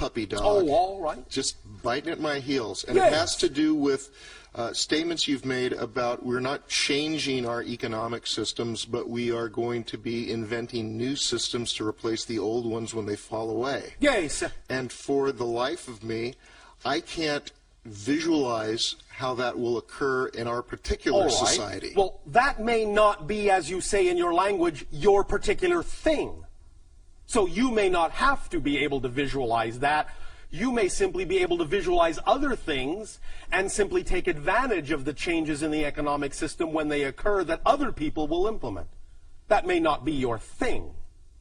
puppy dog. Oh, all right. Just biting at my heels. And Yes. it has to do with statements you've made about we're not changing our economic systems, but we are going to be inventing new systems to replace the old ones when they fall away. Yes. And for the life of me, I can't visualize how that will occur in our particular All right. society. Well, that may not be, as you say in your language, your particular thing. So you may not have to be able to visualize that. You may simply be able to visualize other things and simply take advantage of the changes in the economic system when they occur that other people will implement. That may not be your thing.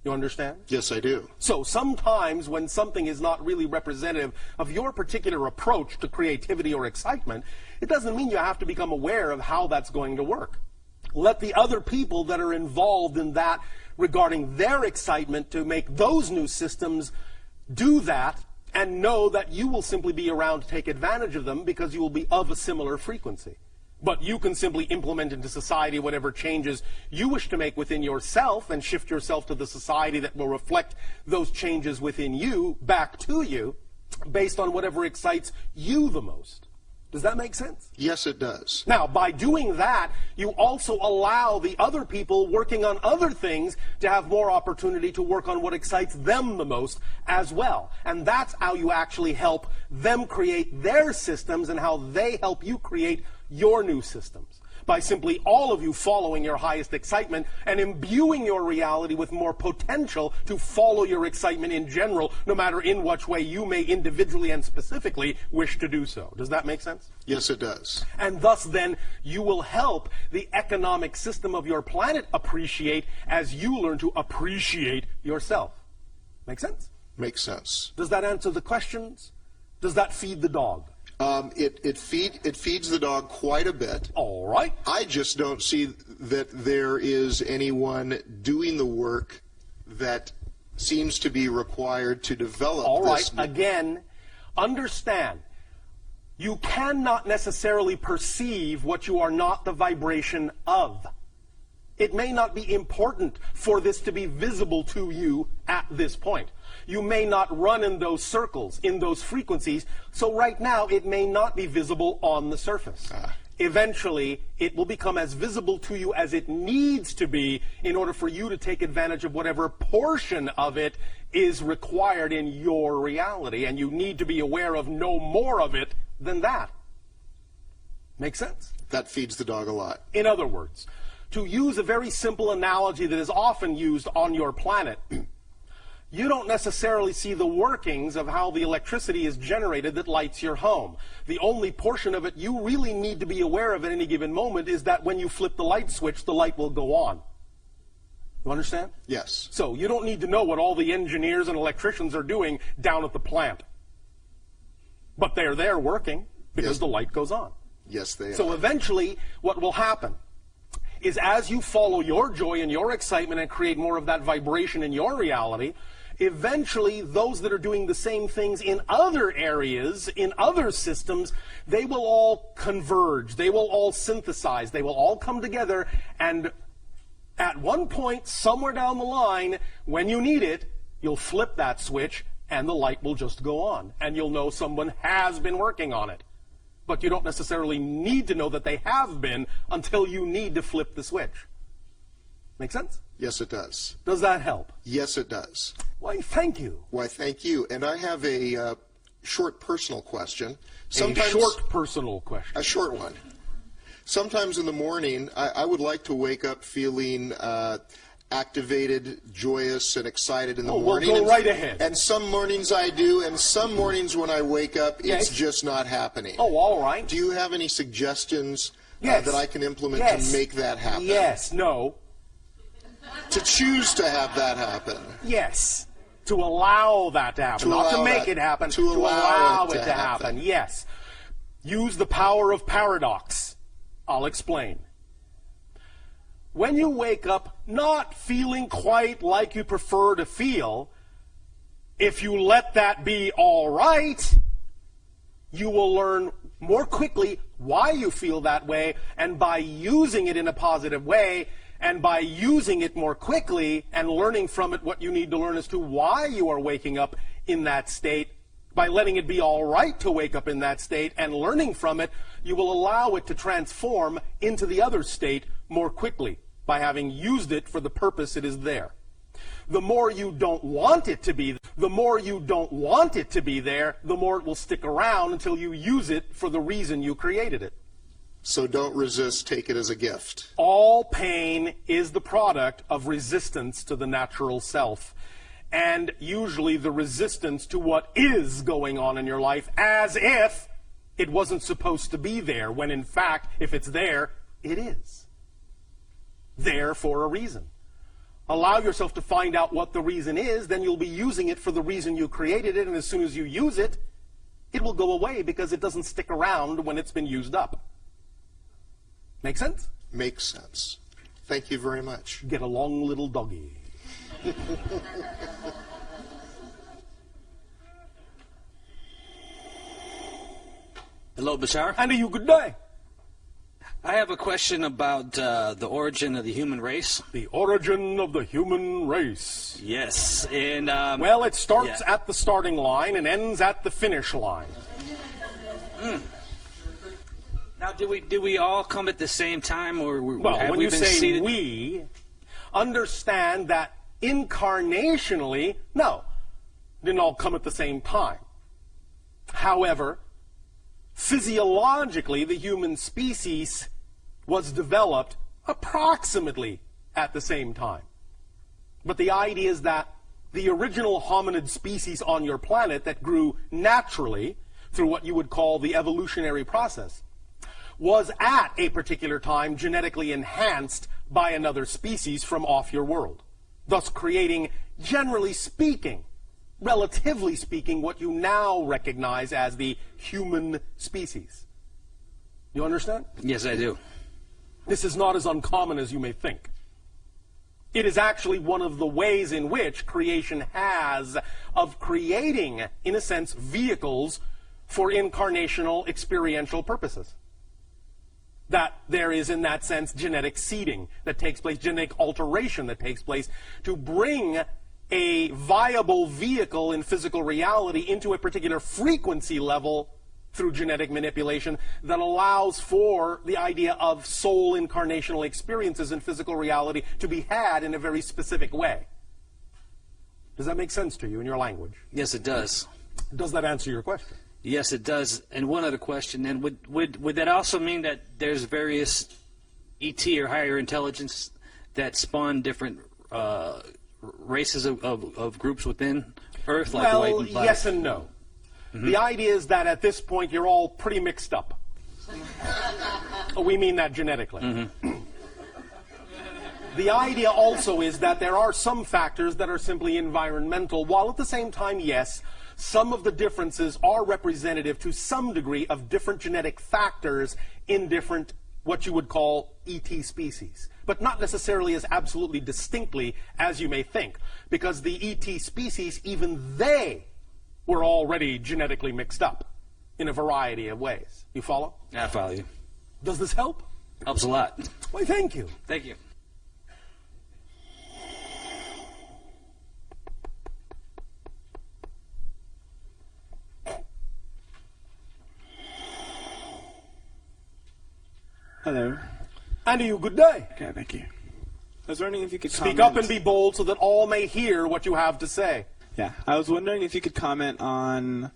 You understand? Yes, I do. So sometimes when something is not really representative of your particular approach to creativity or excitement, it doesn't mean you have to become aware of how that's going to work. Let the other people that are involved in that regarding their excitement to make those new systems do that, and know that you will simply be around to take advantage of them because you will be of a similar frequency. But you can simply implement into society whatever changes you wish to make within yourself and shift yourself to the society that will reflect those changes within you back to you based on whatever excites you the most. Does that make sense? Yes, it does. Now, by doing that, you also allow the other people working on other things to have more opportunity to work on what excites them the most as well. And that's how you actually help them create their systems and how they help you create your new systems. By simply all of you following your highest excitement and imbuing your reality with more potential to follow your excitement in general, no matter in which way you may individually and specifically wish to do so. Does that make sense? Yes, it does. And thus then you will help the economic system of your planet appreciate as you learn to appreciate yourself. Make sense? Makes sense. Does that answer the questions? Does that feed the dog? It feeds the dog quite a bit. All right. I just don't see that there is anyone doing the work that seems to be required to develop All right. this. Again, understand, you cannot necessarily perceive what you are not the vibration of. It may not be important for this to be visible to you at this point. You may not run in those circles, in those frequencies, so right now it may not be visible on the surface. Eventually, it will become as visible to you as it needs to be in order for you to take advantage of whatever portion of it is required in your reality, and you need to be aware of no more of it than that. Make sense? That feeds the dog a lot. In other words, to use a very simple analogy that is often used on your planet, you don't necessarily see the workings of how the electricity is generated that lights your home. The only portion of it you really need to be aware of at any given moment is that when you flip the light switch, the light will go on. You understand? Yes. So you don't need to know what all the engineers and electricians are doing down at the plant. But they're there working because Yes. the light goes on. Yes, they So are. eventually, what will happen is as you follow your joy and your excitement and create more of that vibration in your reality, eventually those that are doing the same things in other areas, in other systems, they will all converge, they will all synthesize, they will all come together, and at one point, somewhere down the line, when you need it, you'll flip that switch and the light will just go on, and you'll know someone has been working on it. But you don't necessarily need to know that they have been until you need to flip the switch. Make sense? Yes, it does. Does that help? Yes, it does. Why, thank you. Why, thank you. And I have a short personal question. A short personal question. A short one. Sometimes in the morning, I would like to wake up feeling activated, joyous, and excited in the morning. Well, go right ahead. And some mornings I do, and some mornings when I wake up, Yes. it's just not happening. Oh, all right. Do you have any suggestions Yes. that I can implement Yes. to make that happen? Yes, no. To choose to have that happen. Yes. To allow that to happen. To Not to allow make that- it happen. to allow it to happen. happen. Yes. Use the power of paradox. I'll explain. When you wake up not feeling quite like you prefer to feel, if you let that be all right, you will learn more quickly why you feel that way, and by using it in a positive way, and by using it more quickly and learning from it what you need to learn as to why you are waking up in that state, By letting it be all right to wake up in that state and learning from it, you will allow it to transform into the other state more quickly by having used it for the purpose it is there. The more you don't want it to be, the more you don't want it to be there, the more it will stick around until you use it for the reason you created it. So don't resist, take it as a gift. All pain is the product of resistance to the natural self, and usually the resistance to what is going on in your life as if it wasn't supposed to be there, when in fact, if it's there, it is. There for a reason. Allow yourself to find out what the reason is, then you'll be using it for the reason you created it, and as soon as you use it, it will go away because it doesn't stick around when it's been used up. Make sense? Makes sense. Thank you very much. Get along, little doggy. Hello, Bashar. And you, good day. I have a question about the origin of the human race. The origin of the human race. Yes, and well, it starts at the starting line and ends at the finish line. Now, do we all come at the same time, or well, have when we you been say seated? we, understand that incarnationally, no, didn't all come at the same time. However, physiologically, the human species was developed approximately at the same time. But the idea is that the original hominid species on your planet that grew naturally through what you would call the evolutionary process was at a particular time genetically enhanced by another species from off your world, thus creating, generally speaking, relatively speaking, what you now recognize as the human species. You understand? Yes, I do. This is not as uncommon as you may think. It is actually one of the ways in which creation has of creating, in a sense, vehicles for incarnational experiential purposes. That there is, in that sense, genetic seeding that takes place, genetic alteration that takes place to bring a viable vehicle in physical reality into a particular frequency level through genetic manipulation that allows for the idea of soul incarnational experiences in physical reality to be had in a very specific way. Does that make sense to you in your language? Yes, it does. Does that answer your question? Yes, it does. And one other question, then, would that also mean that there's various ET or higher intelligence that spawn different races of groups within Earth, like white and black? Yes and no. Mm-hmm. The idea is that at this point you're all pretty mixed up. We mean that genetically. Mm-hmm. The idea also is that there are some factors that are simply environmental, while at the same time, yes, some of the differences are representative to some degree of different genetic factors in different, what you would call, ET species. But not necessarily as absolutely distinctly as you may think, because the ET species, even they were already genetically mixed up in a variety of ways. You follow? I follow you. Does this help? Helps a lot. Why, thank you. Thank you. Hello. And you, good day. Okay, thank you. I was wondering if you could Speak up and be bold so that all may hear what you have to say. Yeah, I was wondering if you could comment on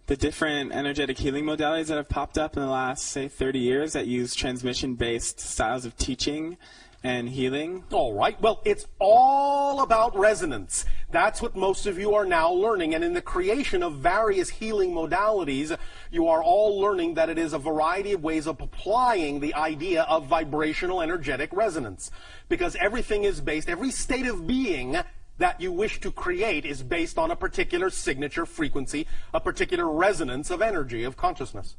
the different energetic healing modalities that have popped up in the last, say, 30 years that use transmission-based styles of teaching and healing. All right. Well, it's all about resonance. That's what most of you are now learning. And in the creation of various healing modalities, you are all learning that it is a variety of ways of applying the idea of vibrational energetic resonance. Because everything is based, every state of being that you wish to create is based on a particular signature frequency, a particular resonance of energy, of consciousness.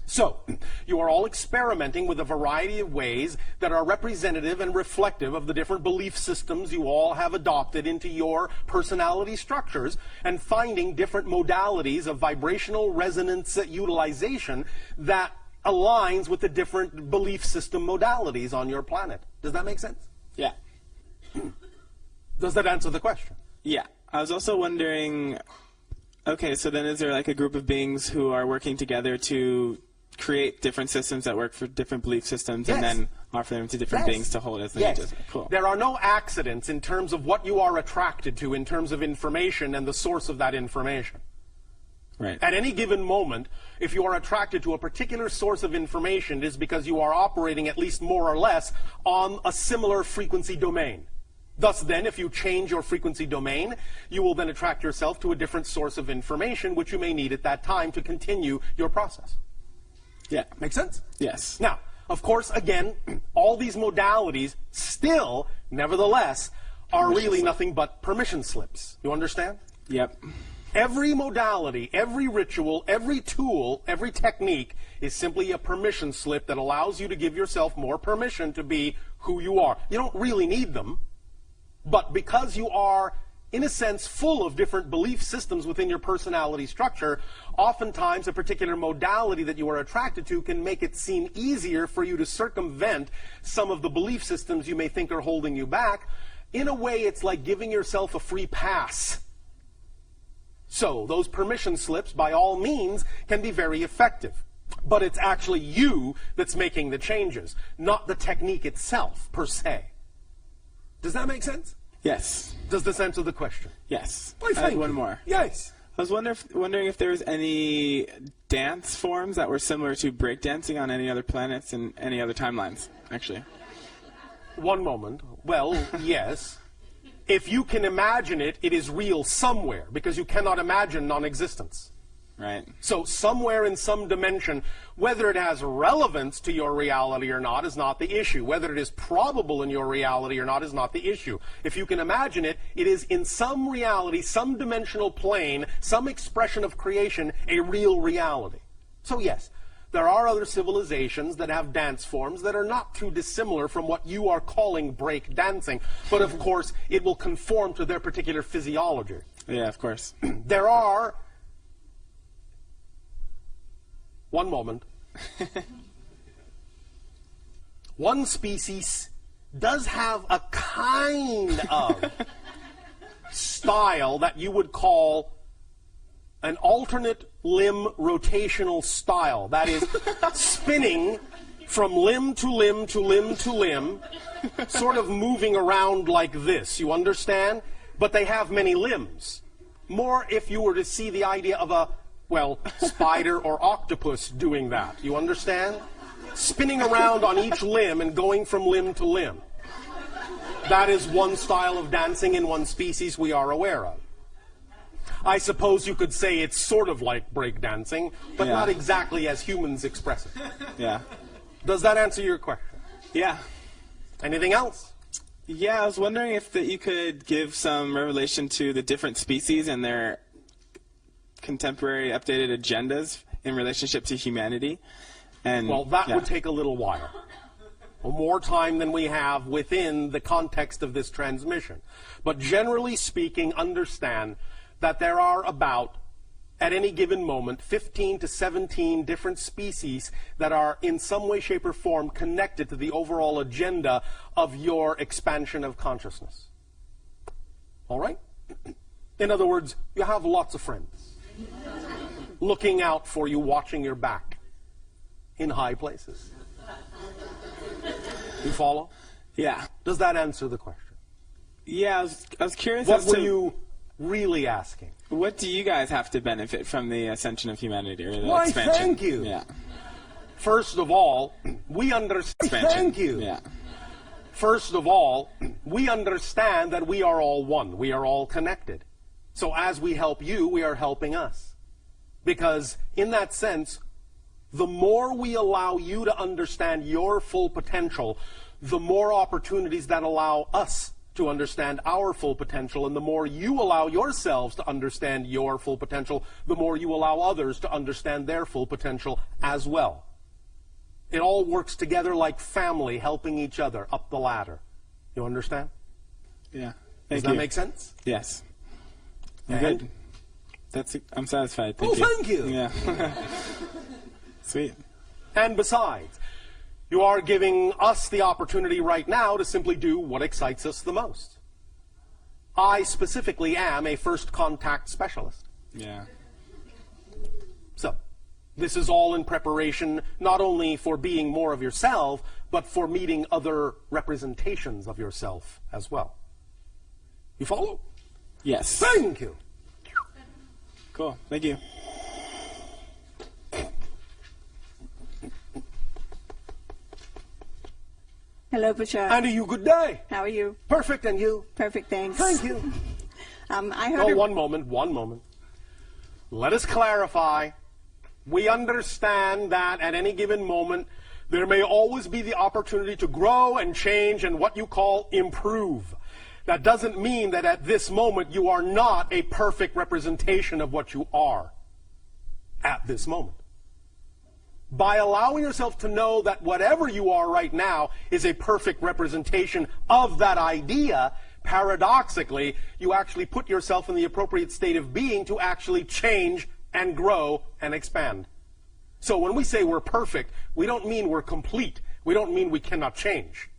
So, you are all experimenting with a variety of ways that are representative and reflective of the different belief systems you all have adopted into your personality structures, and finding different modalities of vibrational resonance utilization that aligns with the different belief system modalities on your planet. Does that make sense? Yeah. Does that answer the question? Yeah. I was also wondering, Okay, so then is there like a group of beings who are working together to create different systems that work for different belief systems and then offer them to different beings to hold as images? Cool. There are no accidents in terms of what you are attracted to in terms of information and the source of that information. Right. At any given moment, if you are attracted to a particular source of information, it is because you are operating at least more or less on a similar frequency domain. Thus then, if you change your frequency domain, you will then attract yourself to a different source of information which you may need at that time to continue your process. Yeah. Make sense? Yes. Now, of course, again, all these modalities still, nevertheless, are really nothing but permission slips. You understand? Yep. Every modality, every ritual, every tool, every technique is simply a permission slip that allows you to give yourself more permission to be who you are. You don't really need them, but because you are, in a sense, full of different belief systems within your personality structure, oftentimes a particular modality that you are attracted to can make it seem easier for you to circumvent some of the belief systems you may think are holding you back. In a way, it's like giving yourself a free pass. So, those permission slips, by all means, can be very effective. But it's actually you that's making the changes, not the technique itself, per se. Does that make sense? Yes. Does this answer the question? Yes. I had one more. Yes. I was wondering if there was any dance forms that were similar to breakdancing on any other planets and any other timelines, actually. One moment. Well, yes. If you can imagine it, it is real somewhere, because you cannot imagine non-existence. Right. So somewhere in some dimension, whether it has relevance to your reality or not is not the issue. Whether it is probable in your reality or not is not the issue. If you can imagine it, it is in some reality, some dimensional plane, some expression of creation, a real reality. So yes, there are other civilizations that have dance forms that are not too dissimilar from what you are calling break dancing, but of course it will conform to their particular physiology. Yeah, of course. There are... One moment. One species does have a kind of style that you would call an alternate limb rotational style. That is, spinning from limb to limb to limb to limb, sort of moving around like this. You understand? But they have many limbs. More if you were to see the idea of a, well, spider or octopus doing that. You understand? Spinning around on each limb and going from limb to limb. That is one style of dancing in one species we are aware of. I suppose you could say it's sort of like breakdancing, but not exactly as humans express it. Yeah. Does that answer your question? Yeah. Anything else? Yeah, I was wondering if you could give some revelation to the different species and their contemporary updated agendas in relationship to humanity. And well, that would take a little while. More time than we have within the context of this transmission. But generally speaking, understand that there are about, at any given moment, 15 to 17 different species that are in some way, shape, or form connected to the overall agenda of your expansion of consciousness. All right? In other words, you have lots of friends looking out for you, watching your back in high places. You follow? Yeah. Does that answer the question? Yeah, I was curious What as were to you really asking? what do you guys have to benefit from the ascension of humanity or the Why, expansion? thank you. Yeah. First of all, we understand. Thank you. Yeah. First of all, we understand that we are all one. We are all connected. So as we help you, we are helping us. Because in that sense, the more we allow you to understand your full potential, the more opportunities that allow us to understand our full potential, and the more you allow yourselves to understand your full potential, the more you allow others to understand their full potential as well. It all works together like family helping each other up the ladder. You understand? Yeah. Does that make sense? Yes. I'm And? good. I'm satisfied. Thank you. Thank you. Yeah. Sweet. And besides, you are giving us the opportunity right now to simply do what excites us the most. I specifically am a first contact specialist. Yeah. This is all in preparation not only for being more of yourself, but for meeting other representations of yourself as well. You follow? Yes. Thank you. Cool. Thank you. Hello, Bashar. And to you, good day. How are you? Perfect, and you? Perfect, thanks. Thank you. I heard. Oh, one moment. Let us clarify. We understand that at any given moment, there may always be the opportunity to grow and change and what you call improve. That doesn't mean that at this moment you are not a perfect representation of what you are at this moment. By allowing yourself to know that whatever you are right now is a perfect representation of that idea, paradoxically, you actually put yourself in the appropriate state of being to actually change and grow and expand. So when we say we're perfect, we don't mean we're complete. We don't mean we cannot change.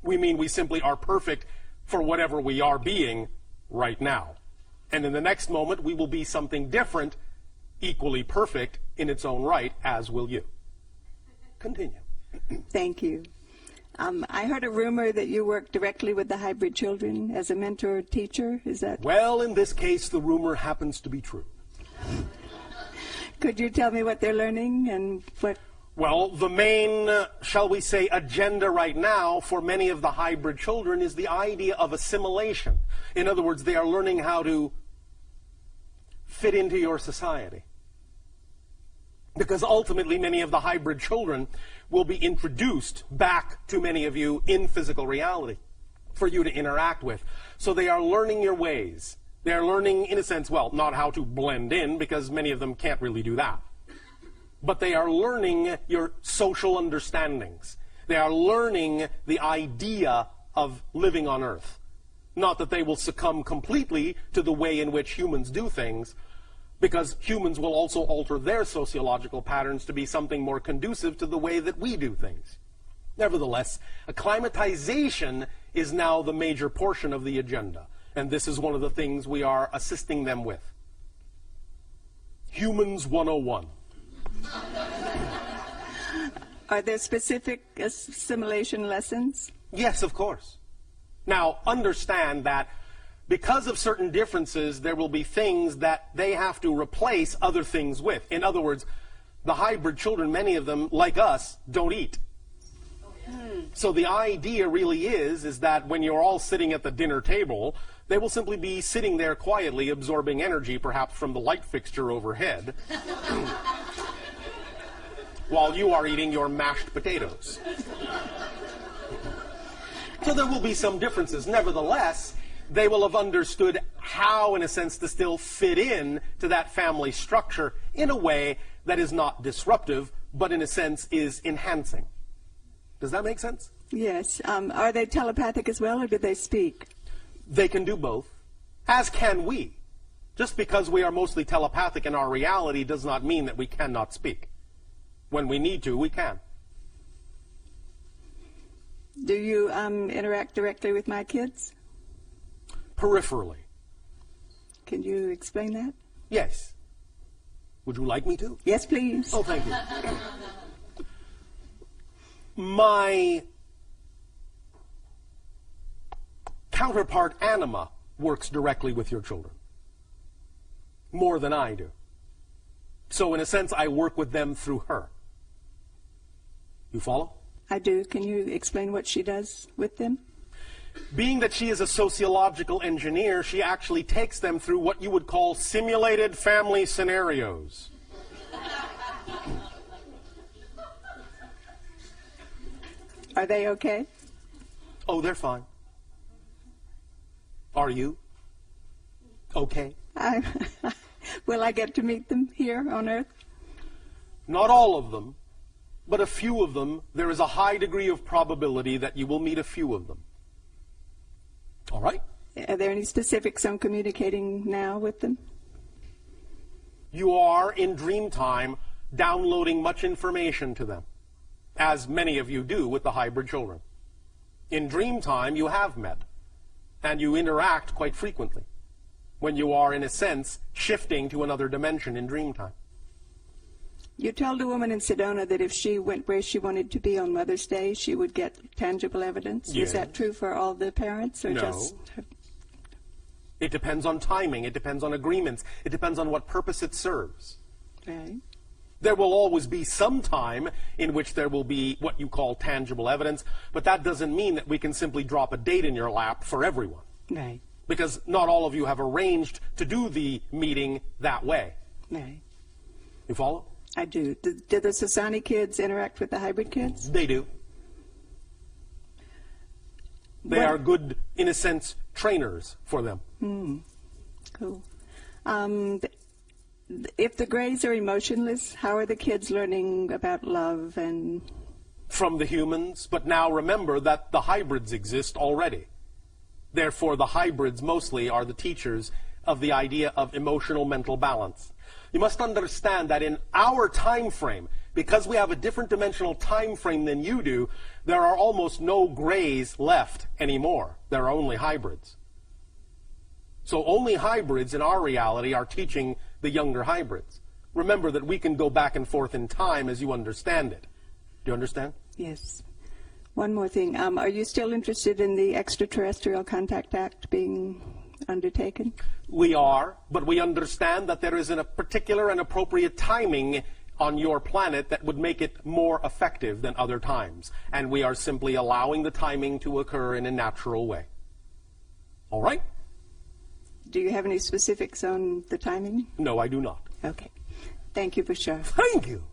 We mean we simply are perfect for whatever we are being right now. And in the next moment, we will be something different, equally perfect in its own right, as will you. Continue. Thank you. I heard a rumor that you work directly with the hybrid children as a mentor teacher. Is that? Well, in this case, the rumor happens to be true. Could you tell me what they're learning and what? Well, the main, shall we say, agenda right now for many of the hybrid children is the idea of assimilation. In other words, they are learning how to fit into your society. Because ultimately, many of the hybrid children will be introduced back to many of you in physical reality for you to interact with. So they are learning your ways. They are learning, in a sense, well, not how to blend in, because many of them can't really do that. But they are learning your social understandings. They are learning the idea of living on Earth. Not that they will succumb completely to the way in which humans do things, because humans will also alter their sociological patterns to be something more conducive to the way that we do things. Nevertheless, acclimatization is now the major portion of the agenda, and this is one of the things we are assisting them with. Humans 101. Are there specific assimilation lessons? Yes, of course. Now, understand that because of certain differences, there will be things that they have to replace other things with. In other words, the hybrid children, many of them, like us, don't eat. So the idea really is that when you're all sitting at the dinner table, they will simply be sitting there quietly absorbing energy, perhaps from the light fixture overhead, while you are eating your mashed potatoes. So there will be some differences. Nevertheless, they will have understood how, in a sense, to still fit in to that family structure in a way that is not disruptive, but in a sense is enhancing. Does that make sense? Yes. Are they telepathic as well, or do they speak? They can do both, as can we. Just because we are mostly telepathic in our reality does not mean that we cannot speak. When we need to, we can. Do you interact directly with my kids? Peripherally. Can you explain that? Yes. Would you like me to? Yes, please. Oh, thank you. My counterpart anima works directly with your children. More than I do. So in a sense, I work with them through her. You follow? I do. Can you explain what she does with them? Being that she is a sociological engineer, she actually takes them through what you would call simulated family scenarios. Are they okay? Oh, they're fine. Are you? Okay. Will I get to meet them here on Earth? Not all of them, but a few of them. There is a high degree of probability that you will meet a few of them. All right? Are there any specifics on communicating now with them? You are, in dream time, downloading much information to them, as many of you do with the hybrid children. In dream time, you have met, and you interact quite frequently when you are, in a sense, shifting to another dimension in dream time. You told a woman in Sedona that if she went where she wanted to be on Mother's Day, she would get tangible evidence. Yes. Is that true for all the parents, or No. just? It depends on timing. It depends on agreements. It depends on what purpose it serves. Right. There will always be some time in which there will be what you call tangible evidence, but that doesn't mean that we can simply drop a date in your lap for everyone. Right. Because not all of you have arranged to do the meeting that way. Right. You follow? I do. Do the Sasani kids interact with the hybrid kids? They do. They What- are good, in a sense, trainers for them. Cool. If the Greys are emotionless, how are the kids learning about love and? From the humans, but now remember that the hybrids exist already. Therefore, the hybrids mostly are the teachers of the idea of emotional mental balance. You must understand that in our time frame, because we have a different dimensional time frame than you do, there are almost no Greys left anymore. There are only hybrids. So only hybrids in our reality are teaching the younger hybrids. Remember that we can go back and forth in time as you understand it. Do you understand? Yes. One more thing. Are you still interested in the Extraterrestrial Contact Act being undertaken? We are, but we understand that there is a particular and appropriate timing on your planet that would make it more effective than other times. And we are simply allowing the timing to occur in a natural way. All right? Do you have any specifics on the timing? No, I do not. Okay. Thank you, Bashar. Thank you.